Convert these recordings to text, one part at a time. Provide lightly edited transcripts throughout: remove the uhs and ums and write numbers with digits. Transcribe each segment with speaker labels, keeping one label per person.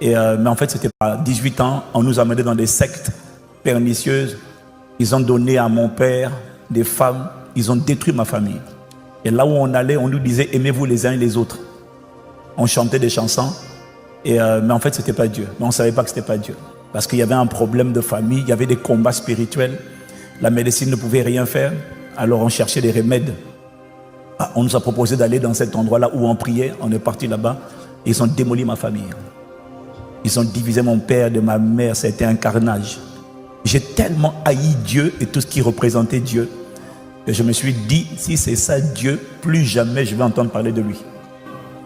Speaker 1: Mais en fait, c'était à 18 ans, on nous a amenés dans des sectes pernicieuses. Ils ont donné à mon père des femmes, ils ont détruit ma famille. Et là où on allait, on nous disait aimez-vous les uns et les autres. On chantait des chansons, mais en fait, c'était pas Dieu. Mais on ne savait pas que c'était pas Dieu. Parce qu'il y avait un problème de famille, il y avait des combats spirituels. La médecine ne pouvait rien faire, alors on cherchait des remèdes. On nous a proposé d'aller dans cet endroit-là où on priait, on est parti là-bas, et ils ont démoli ma famille. Ils ont divisé mon père de ma mère, c'était un carnage. J'ai tellement haï Dieu et tout ce qui représentait Dieu, que je me suis dit, si c'est ça Dieu, plus jamais je vais entendre parler de lui.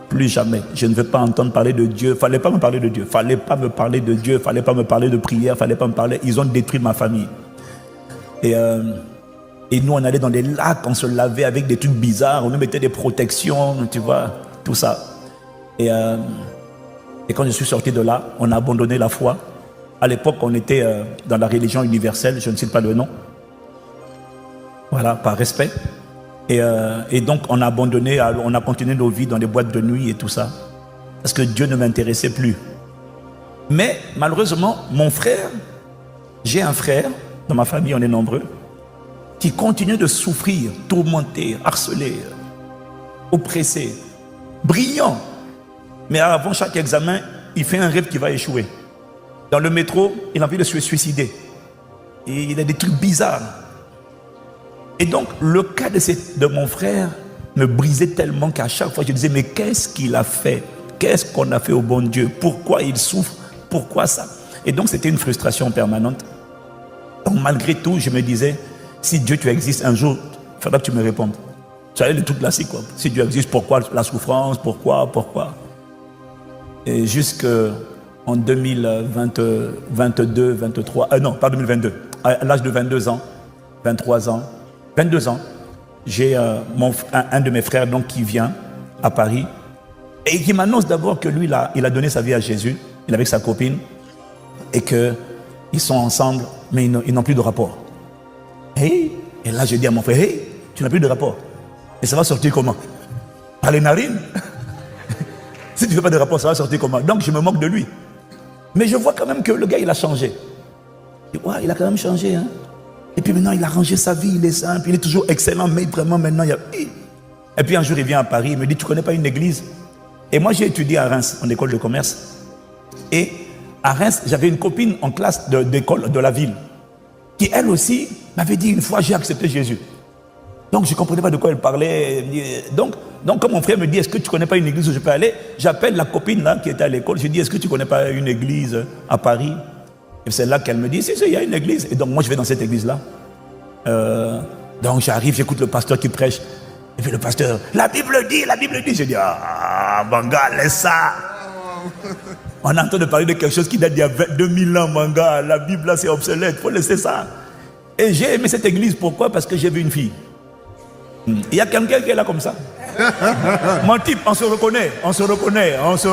Speaker 1: Plus jamais. Je ne veux pas entendre parler de Dieu. Il ne fallait pas me parler de Dieu. Il ne fallait pas me parler de Dieu. Il ne fallait pas me parler de prière. Il ne fallait pas me parler. Ils ont détruit ma famille. Et nous, on allait dans des lacs, on se lavait avec des trucs bizarres. On nous mettait des protections, tu vois, tout ça. Et quand je suis sorti de là, on a abandonné la foi. À l'époque, on était dans la religion universelle. Je ne cite pas le nom. Voilà, par respect. Et donc, on a abandonné, on a continué nos vies dans les boîtes de nuit et tout ça. Parce que Dieu ne m'intéressait plus. Mais, malheureusement, mon frère, j'ai un frère, dans ma famille, on est nombreux, qui continue de souffrir, tourmenté, harcelé, oppressé, brillant. Mais avant chaque examen, il fait un rêve qui va échouer. Dans le métro, il a envie de se suicider. Et il a des trucs bizarres. Et donc, le cas de mon frère me brisait tellement qu'à chaque fois, je disais, mais qu'est-ce qu'il a fait? Qu'est-ce qu'on a fait au bon Dieu? Pourquoi il souffre? Pourquoi ça? Et donc, c'était une frustration permanente. Donc, malgré tout, je me disais, si Dieu, tu existes un jour, il faudra que tu me répondes. Tu savais, le truc classique, quoi. Si Dieu existe, pourquoi la souffrance? Pourquoi? Et jusqu'en 2022, 23, non, pas 2022, à l'âge de 22 ans, 23 ans, 22 ans, j'ai un de mes frères donc, qui vient à Paris et qui m'annonce d'abord que lui, il a donné sa vie à Jésus, il est avec sa copine et qu'ils sont ensemble, mais ils n'ont plus de rapport. Et là, je dis à mon frère, hey, tu n'as plus de rapport. Et ça va sortir comment? Par les narines. Si tu ne fais pas de rapport, ça va sortir comment? Donc, je me moque de lui. Mais je vois quand même que le gars, il a changé. Et, ouais, il a quand même changé, hein. Et puis maintenant, il a rangé sa vie, il est simple, il est toujours excellent, mais vraiment maintenant, il y a... Et puis un jour, il vient à Paris, il me dit, tu ne connais pas une église? Et moi, j'ai étudié à Reims, en école de commerce. Et à Reims, j'avais une copine en classe d'école de la ville, qui elle aussi m'avait dit, une fois, j'ai accepté Jésus. Donc, je ne comprenais pas de quoi elle parlait. Donc, comme mon frère me dit, est-ce que tu ne connais pas une église où je peux aller? J'appelle la copine là qui était à l'école, je dis, est-ce que tu ne connais pas une église à Paris? Et c'est là qu'elle me dit, si, il y a une église. Et donc, moi, je vais dans cette église-là. Donc, j'arrive, j'écoute le pasteur qui prêche. Et puis le pasteur, la Bible dit. Je dis, ah, mon gars, laisse ça. On entend de parler de quelque chose qui date d'il y a 2000 ans, mon gars. La Bible, là, c'est obsolète. Il faut laisser ça. Et j'ai aimé cette église. Pourquoi? Parce que j'ai vu une fille. Il y a quelqu'un qui est là comme ça. Mon type, on se reconnaît. On se reconnaît. On se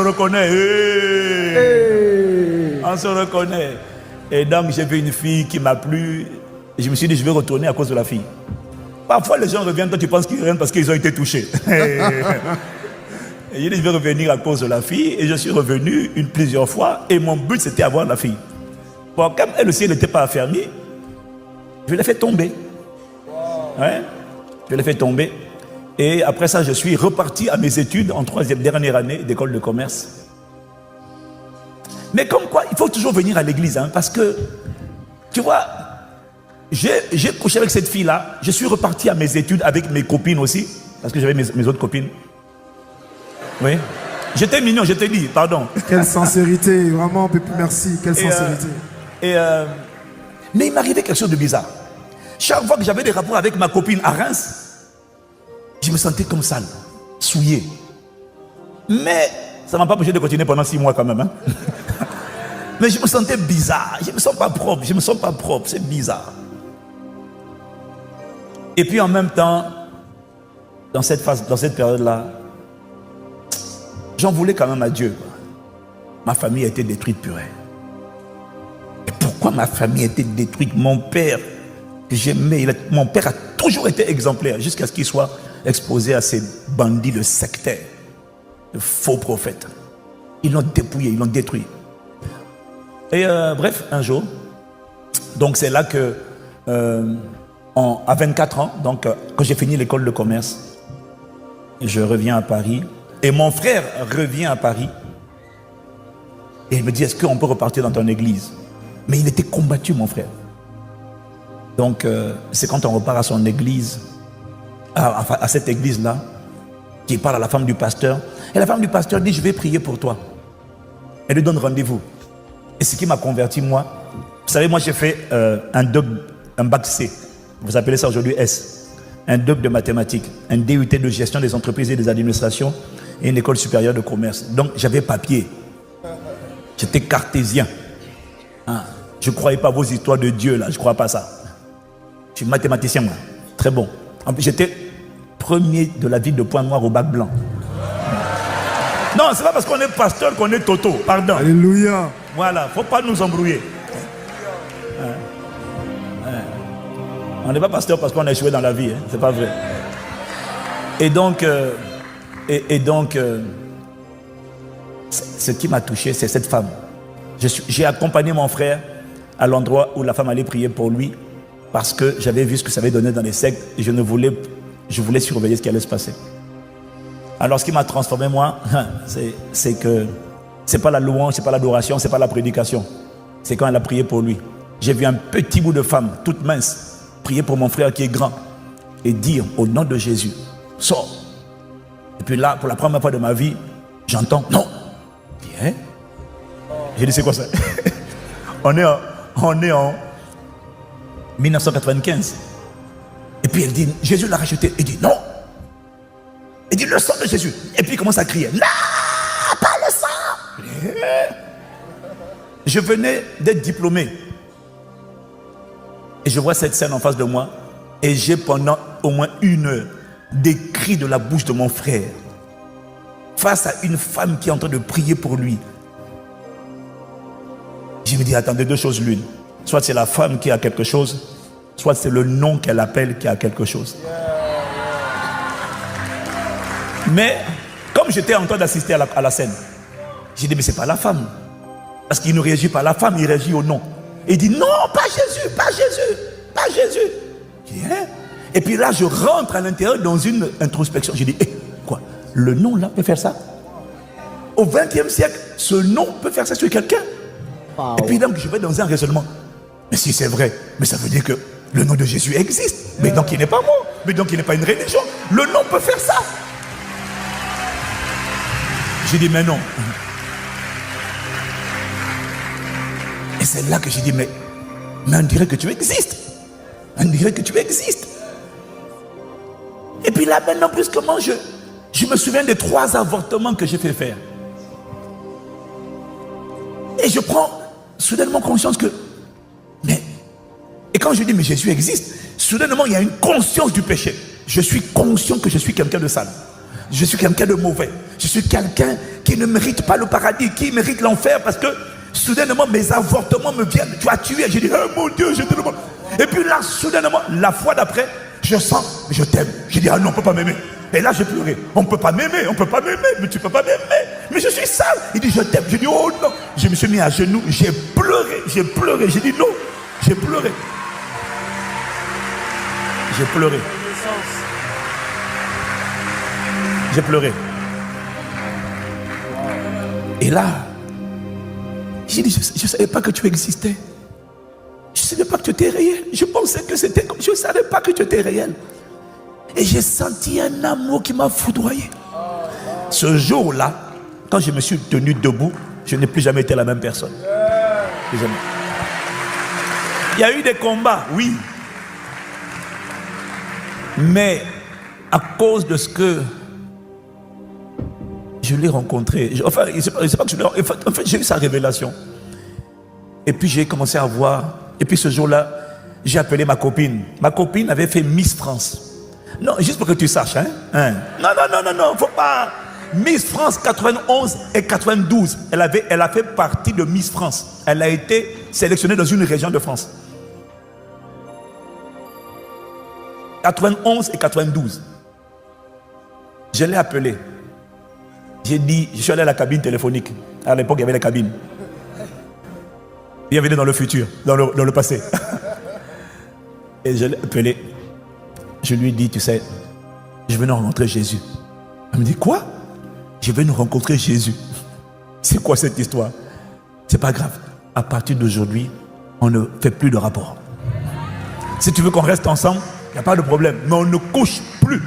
Speaker 1: reconnaît. Et donc, j'ai vu une fille qui m'a plu. Et je me suis dit, je vais retourner à cause de la fille. Parfois, les gens reviennent, toi, tu penses qu'ils reviennent parce qu'ils ont été touchés. Et j'ai dit, je vais revenir à cause de la fille. Et je suis revenu plusieurs fois. Et mon but, c'était avoir la fille. Bon, comme elle aussi, elle n'était pas affermie, je l'ai fait tomber. Ouais, je l'ai fait tomber. Et après ça, je suis reparti à mes études en dernière année d'école de commerce. Mais comme quoi, il faut toujours venir à l'église, hein, parce que, tu vois, j'ai couché avec cette fille-là, je suis reparti à mes études avec mes copines aussi, parce que j'avais mes autres copines. Oui. J'étais mignon, je t'ai dit, pardon.
Speaker 2: Quelle sincérité, vraiment, merci, quelle sincérité.
Speaker 1: Mais il m'arrivait quelque chose de bizarre. Chaque fois que j'avais des rapports avec ma copine à Reims, je me sentais comme sale, souillé. Mais ça ne m'a pas empêché de continuer pendant 6 mois quand même, hein. Mais je me sentais bizarre. Je ne me sens pas propre. C'est bizarre. Et puis en même temps, dans cette période-là, j'en voulais quand même à Dieu, quoi. Ma famille a été détruite purée. Et pourquoi ma famille a été détruite? Mon père, que j'aimais, mon père a toujours été exemplaire jusqu'à ce qu'il soit exposé à ces bandits de sectaires, de faux prophètes. Ils l'ont dépouillé, ils l'ont détruit. Et bref, un jour, donc c'est là que, à 24 ans, donc quand j'ai fini l'école de commerce, je reviens à Paris. Et mon frère revient à Paris. Et il me dit, est-ce qu'on peut repartir dans ton église? Mais il était combattu, mon frère. Donc, c'est quand on repart à son église, à cette église-là, qu'il parle à la femme du pasteur. Et la femme du pasteur dit, je vais prier pour toi. Elle lui donne rendez-vous. Et ce qui m'a converti, moi, vous savez, moi j'ai fait un bac C. Vous appelez ça aujourd'hui S. Un DUT de mathématiques, un DUT de gestion des entreprises et des administrations et une école supérieure de commerce. Donc, j'avais papier. J'étais cartésien. Hein? Je ne croyais pas vos histoires de Dieu, là. Je ne crois pas ça. Je suis mathématicien, moi. Très bon. En plus, j'étais premier de la ville de Pointe-Noire au bac blanc. Non, c'est pas parce qu'on est pasteur qu'on est toto. Pardon.
Speaker 2: Alléluia.
Speaker 1: Voilà, il ne faut pas nous embrouiller. On n'est pas pasteur parce qu'on a échoué dans la vie. Hein? C'est pas vrai. Et donc, ce qui m'a touché, c'est cette femme. J'ai accompagné mon frère à l'endroit où la femme allait prier pour lui parce que j'avais vu ce que ça avait donné dans les sectes et je voulais surveiller ce qui allait se passer. Alors ce qui m'a transformé moi, c'est que c'est pas la louange, c'est pas l'adoration, c'est pas la prédication. C'est quand elle a prié pour lui. J'ai vu un petit bout de femme, toute mince, prier pour mon frère qui est grand et dire au nom de Jésus, sors. Et puis là, pour la première fois de ma vie, j'entends non. Bien. J'ai dit c'est quoi ça? on est en 1995. Et puis elle dit, Jésus l'a racheté. Il dit non. Il dit le sang de Jésus. Et puis il commence à crier, non, pas le sang. Je venais d'être diplômé. Et je vois cette scène en face de moi. Et j'ai pendant au moins 1 heure des cris de la bouche de mon frère face à une femme qui est en train de prier pour lui. Je me dis, attendez, 2 choses l'une. Soit c'est la femme qui a quelque chose, soit c'est le nom qu'elle appelle qui a quelque chose. Mais comme j'étais en train d'assister à la scène, j'ai dit, mais c'est pas la femme. Parce qu'il ne réagit pas à la femme, il réagit au nom. Et il dit, non, pas Jésus, pas Jésus, pas Jésus. Je dis, hein? Et puis là, je rentre à l'intérieur dans une introspection. Je dis, quoi? Le nom là peut faire ça? Au XXe siècle, ce nom peut faire ça sur quelqu'un? Wow. Et puis donc, je vais dans un raisonnement. Mais si c'est vrai, mais ça veut dire que le nom de Jésus existe. Mais donc il n'est pas mort. Mais donc il n'est pas une religion. Le nom peut faire ça. J'ai dit, mais non. Et c'est là que j'ai dit, mais on dirait que tu existes. On dirait que tu existes. Et puis là, maintenant, plus comment je me souviens des 3 avortements que j'ai fait faire. Et je prends soudainement conscience que, et quand je dis, mais Jésus existe, soudainement, il y a une conscience du péché. Je suis conscient que je suis quelqu'un de sale. Je suis quelqu'un de mauvais. Je suis quelqu'un qui ne mérite pas le paradis, qui mérite l'enfer parce que soudainement, mes avortements me viennent. Tu as tué. J'ai dit, oh mon Dieu, je te demande. Et puis là, soudainement, la fois d'après, je sens, je t'aime. J'ai dit, ah non, on ne peut pas m'aimer. Et là, j'ai pleuré. On ne peut pas m'aimer, on ne peut pas m'aimer. Mais tu ne peux pas m'aimer. Mais je suis sale. Il dit, je t'aime. J'ai dit, oh non. Je me suis mis à genoux. J'ai pleuré. J'ai pleuré. J'ai dit, non. J'ai pleuré. J'ai pleuré. J'ai pleuré. Et là, j'ai dit, je ne savais pas que tu existais. Je ne savais pas que tu étais réel. Je pensais que c'était comme... Je ne savais pas que tu étais réel. Et j'ai senti un amour qui m'a foudroyé. Ce jour-là, quand je me suis tenu debout, je n'ai plus jamais été la même personne. Plus jamais. Il y a eu des combats, oui. Mais à cause de ce que je l'ai rencontré, enfin, c'est pas que je l'ai rencontré, en fait, j'ai eu sa révélation. Et puis j'ai commencé à voir. Et puis ce jour-là, j'ai appelé ma copine. Ma copine avait fait Miss France. Non, juste pour que tu saches, hein. Non, faut pas. Miss France 91 et 92. Elle a fait partie de Miss France. Elle a été sélectionnée dans une région de France. 91 et 92. Je l'ai appelé. J'ai dit, je suis allé à la cabine téléphonique. À l'époque, il y avait la cabine. Bienvenue dans le futur, dans le passé. Et je l'ai appelé. Je lui ai dit, tu sais, je vais nous rencontrer Jésus. Elle me dit, quoi? Je vais nous rencontrer Jésus. C'est quoi cette histoire? C'est pas grave. À partir d'aujourd'hui, on ne fait plus de rapport. Si tu veux qu'on reste ensemble, il n'y a pas de problème. Mais on ne couche plus.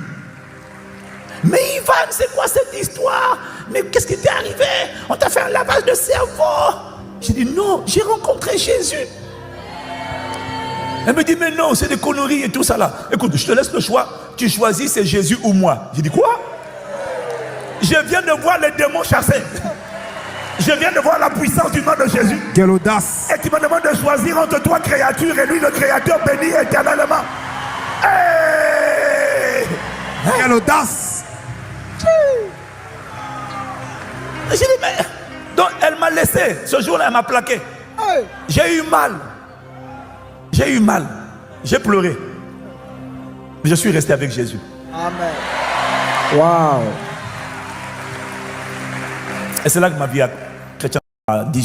Speaker 1: Mais Ivan, c'est quoi cette histoire? Mais qu'est-ce qui t'est arrivé? On t'a fait un lavage de cerveau. J'ai dit, non, j'ai rencontré Jésus. Elle me dit, mais non, c'est des conneries et tout ça là. Écoute, je te laisse le choix. Tu choisis, c'est Jésus ou moi. J'ai dit, quoi? Je viens de voir les démons chasser. Je viens de voir la puissance du nom de Jésus.
Speaker 2: Quelle audace.
Speaker 1: Et tu me demandes de choisir entre toi, créature, et lui, le créateur béni éternellement. Hey!
Speaker 2: Quelle audace.
Speaker 1: J'ai dit, mais... Donc, elle m'a laissé. Ce jour-là, elle m'a plaqué. J'ai eu mal. J'ai eu mal. J'ai pleuré. Mais je suis resté avec Jésus.
Speaker 3: Amen. Wow.
Speaker 1: Et c'est là que ma vie chrétienne a 18